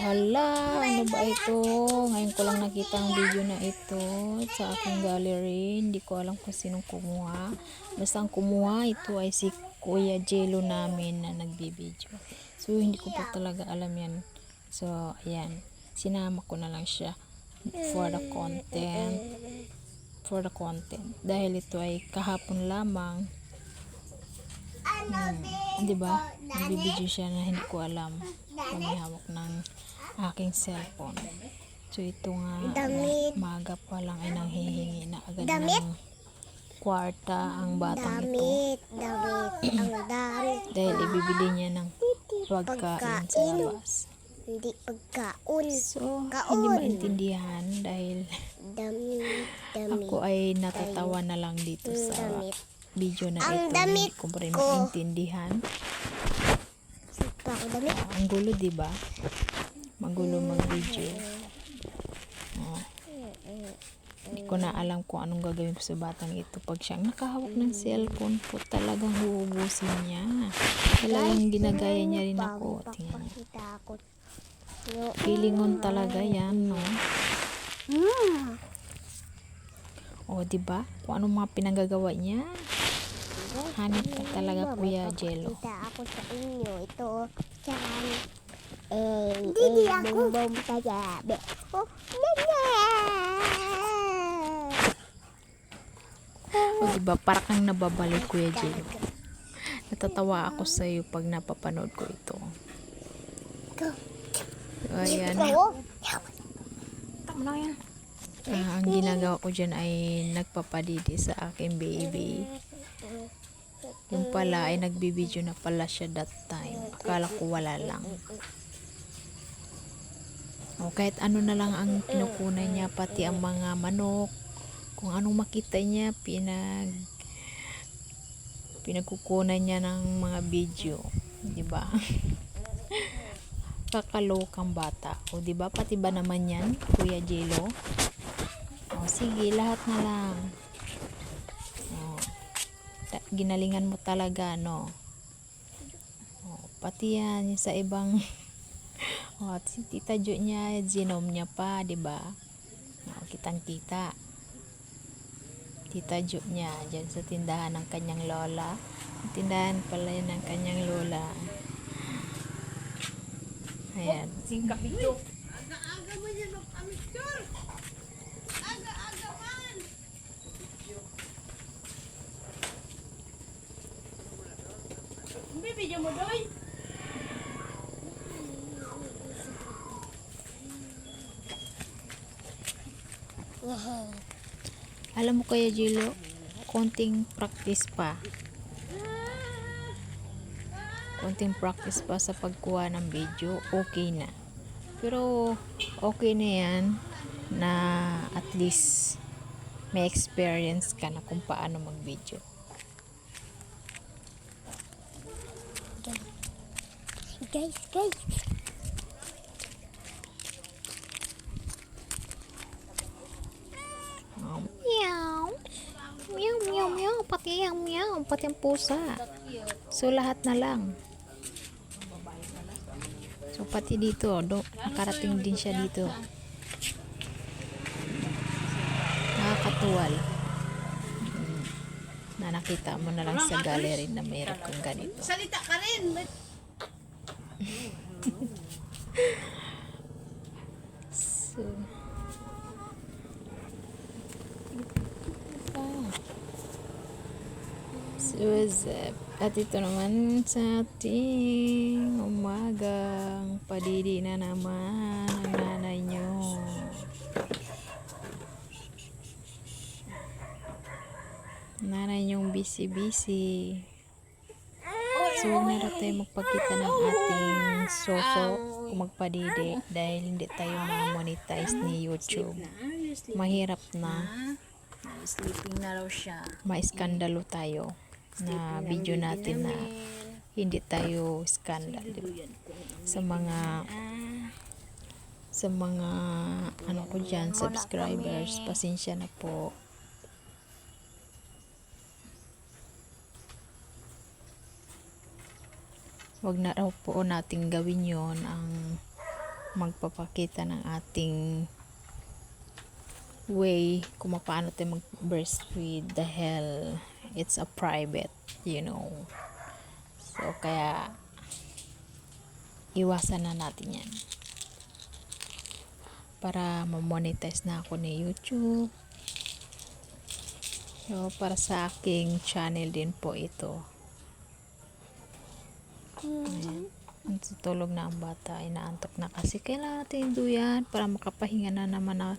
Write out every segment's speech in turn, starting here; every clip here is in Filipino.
Hala, ano ba ito? Ngayon ko lang nakita ang video na ito sa aking gallery. Hindi ko alam kung sinong kumuha. Basta ang kumuha ito ay si Kuya Jello namin na nagbibideo. So, hindi ko pa talaga alam yan. So, ayan. Sinama ko na lang siya for the content. For the content. Dahil ito ay kahapon lamang. Diba? Nagbibideo siya na hindi ko alam. May hawak ng aking cellphone. So ito nga, maga pa lang ay nanghihingi na agad ng kwarta ang batang ito. Dahil ibibili niya ng pagkain sa labas. Hindi pagkaon. So, hindi maintindihan dahil ako ay natatawa na lang dito sa video na ito. Hindi ko rin maintindihan. Ang gulo, diba? Magulo mag-video. Hindi ko na alam kung anong gagawin ko sa batang ito. Pag siyang nakahawak ng cellphone po, talagang huubusin niya. Talagang ginagaya niya rin ako. Tingnan niyo. Pilingon talaga yan, no? O, diba? Kung anong mga pinagagawa niya. Hanip ka talaga, Kuya Jello. Kita ako sa inyo. Ito, tiyan. Hindi ako. Bum tayabe. Oh, O, diba? Para kang nababalik, Kuya Jello. Natatawa ako sa iyo pag napapanood ko ito. So, ayan. Ang ginagawa ko dyan ay nagpapadidi sa aking baby. Yung pala ay nagbibideo na pala siya that time. Akala ko wala lang. O, kahit ano na lang ang kinukunan niya, pati ang mga manok. Kung anong makita niya, pinagkukunan niya ng mga video. Diba? Kakalokang bata. O, diba? Pati ba naman yan, Kuya Jello? O, sige, lahat na lang. Ginalingan mo talaga, no? Pati yan sa ibang si Tita Jo niya, ginom niya pa, diba? Kitang-kita. Tita Jo niya, dyan sa tindahan ng kanyang lola. Tindahan pala yan ng kanyang lola. Ayan. Singkap ito. Aga-aga man yan, Mr. Aga-aga man. Bibidyo mo, Doy. Alam mo, Kuya Jello, konting practice pa. Konting practice pa sa pagkuha ng video, okay na. Pero, okay na yan na at least may experience ka na kung paano mag-video. guys. Meow. Meow, meow. meow meow, pati ang meow, pati ang pusa. So lahat na lang. So pati dito, nakarating din siya dito. Nakakatuwal. Na nakita mo na lang sa gallery na mayroon kang ganito. Salita ka rin. So, at ito naman sa ating umagang padidi na naman ang nanay nyo. Nanay nyong busy-busy. So, huwag na rin tayo magpakita ng ating sofo o magpadidi dahil hindi tayo ma-monetize ni YouTube. Mahirap na. Sleeping na raw siya. Ma-iskandalo tayo na video natin na hindi tayo skandal sa mga ano ko dyan, subscribers. Pasensya na po. Wag na raw po nating gawin yon, ang magpapakita ng ating way kung paano tayo mag-breastfeed dahil it's a private, you know. So, kaya iwasan na natin yan para ma-monetize na ako ni YouTube. So, para sa aking channel din po ito. Ayan. Tulog na ang bata, inaantok na kasi kailangan natin duyan para makapahinga na naman na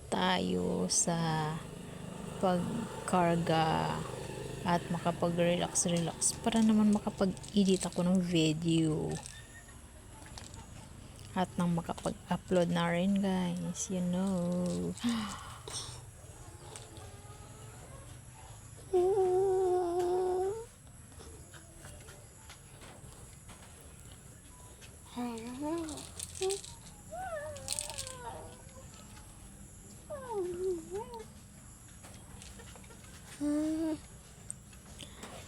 tayo sa pagkarga at makapag-relax para naman makapag-edit ako ng video at nang makapag-upload na rin, guys, you know.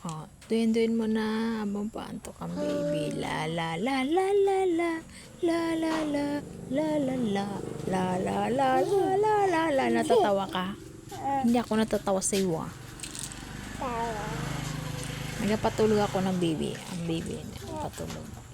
Oh, duyin mo na habang paantok ang baby. La la la la la la la la la la la la la la la la la la. Natatawa ka? Hindi ako natatawa sa iyo. Nagpatulog ako ng baby. Ang baby nagpatulog.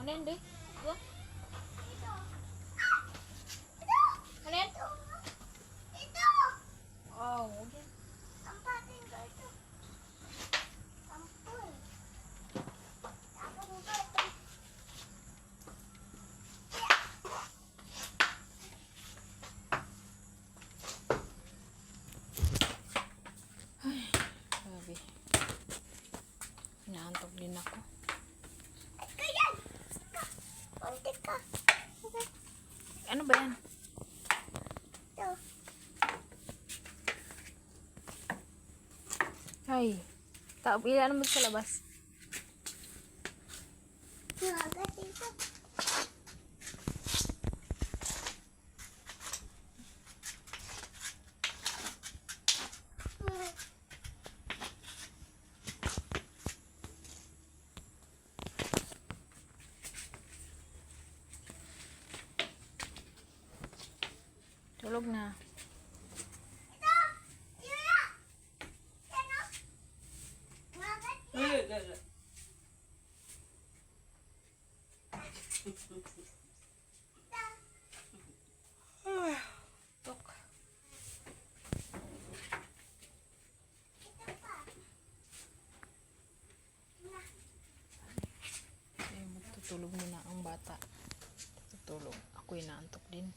Ano yun, Day? Diba? Ano yan? Ito! Oh, okay. Sampatin ko ito. Sampul. Tapos ito. Grabe. Inaantok din ako. Kayan! Konti ka. Ano ba yan? Ito. Ay, ilan mo sa labas? Nagat ito. Tulog na. Tok. Ay, magtutulog muna ang bata. Tutulog. Ako'y naantok din.